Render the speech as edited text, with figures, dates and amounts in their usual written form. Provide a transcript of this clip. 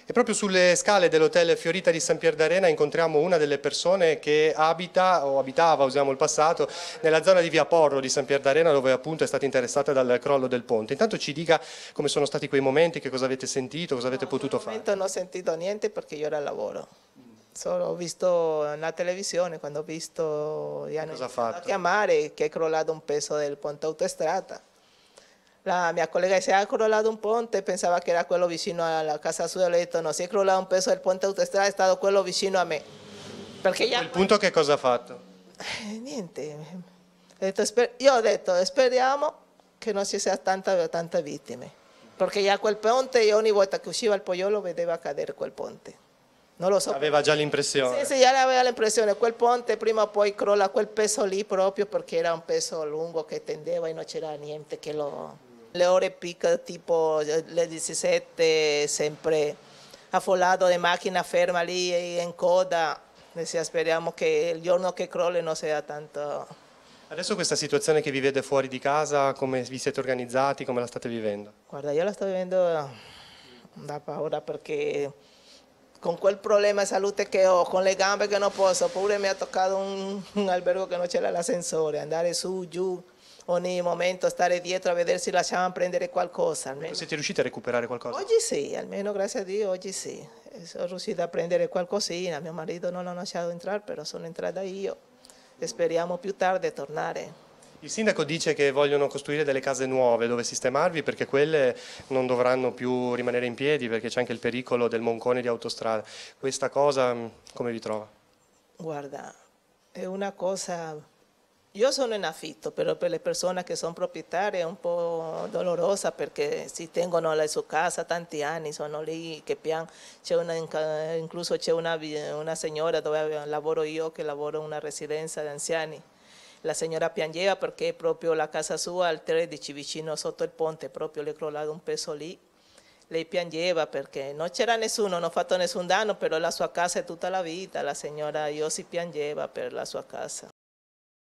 E proprio sulle scale dell'hotel Fiorita di San Pier d'Arena incontriamo una delle persone che abita o abitava, usiamo il passato, nella zona di Via Porro di San Pier d'Arena, dove appunto è stata interessata dal crollo del ponte. Intanto ci dica come sono stati quei momenti, che cosa avete sentito, cosa avete potuto fare. Non ho sentito niente perché io ero al lavoro. Solo ho visto nella televisione, quando ho visto gli hanno iniziato a chiamare che è crollato un pezzo del ponte autostrada. La mia collega si è crollato un ponte, pensava che era quello vicino alla casa sua, ho detto no, si è crollato un pezzo del ponte autostrada, è stato quello vicino a me. Perché A quel punto che cosa ha fatto? Niente, io ho detto speriamo che non ci sia tante vittime, perché già quel ponte, io ogni volta che usciva il Poiolo vedeva cadere quel ponte. Non lo so. Aveva già l'impressione? Sì, già aveva l'impressione, quel ponte prima o poi crolla quel peso lì proprio perché era un peso lungo che tendeva e non c'era niente che lo... Le ore pic tipo le 17 sempre affollato di macchina ferma lì in coda, speriamo che il giorno che crolli non sia tanto... Adesso questa situazione che vivete fuori di casa, come vi siete organizzati, come la state vivendo? Guarda, io la sto vivendo da paura perché con quel problema di salute che ho, con le gambe che non posso, pure mi ha toccato un albergo che non c'era l'ascensore, andare su, giù, ogni momento stare dietro a vedere se lasciavano prendere qualcosa. Almeno. Siete riusciti a recuperare qualcosa? Oggi sì, almeno grazie a Dio, oggi sì. Sono riuscita a prendere qualcosina, mio marito non l'ha lasciato entrare, però sono entrata io e speriamo più tardi tornare. Il sindaco dice che vogliono costruire delle case nuove dove sistemarvi perché quelle non dovranno più rimanere in piedi perché c'è anche il pericolo del moncone di autostrada. Questa cosa come vi trova? Guarda, è una cosa... Io sono in affitto, però per le persone che sono proprietarie è un po' dolorosa perché si tengono la sua casa tanti anni, sono lì che pian... incluso c'è una signora dove lavoro io che lavoro in una residenza di anziani. La signora piangeva perché proprio la casa sua al 13 vicino sotto il ponte proprio le è crollato un pezzo lì. Lei piangeva perché non c'era nessuno, non ha fatto nessun danno, però la sua casa è tutta la vita, la signora io si piangeva per la sua casa.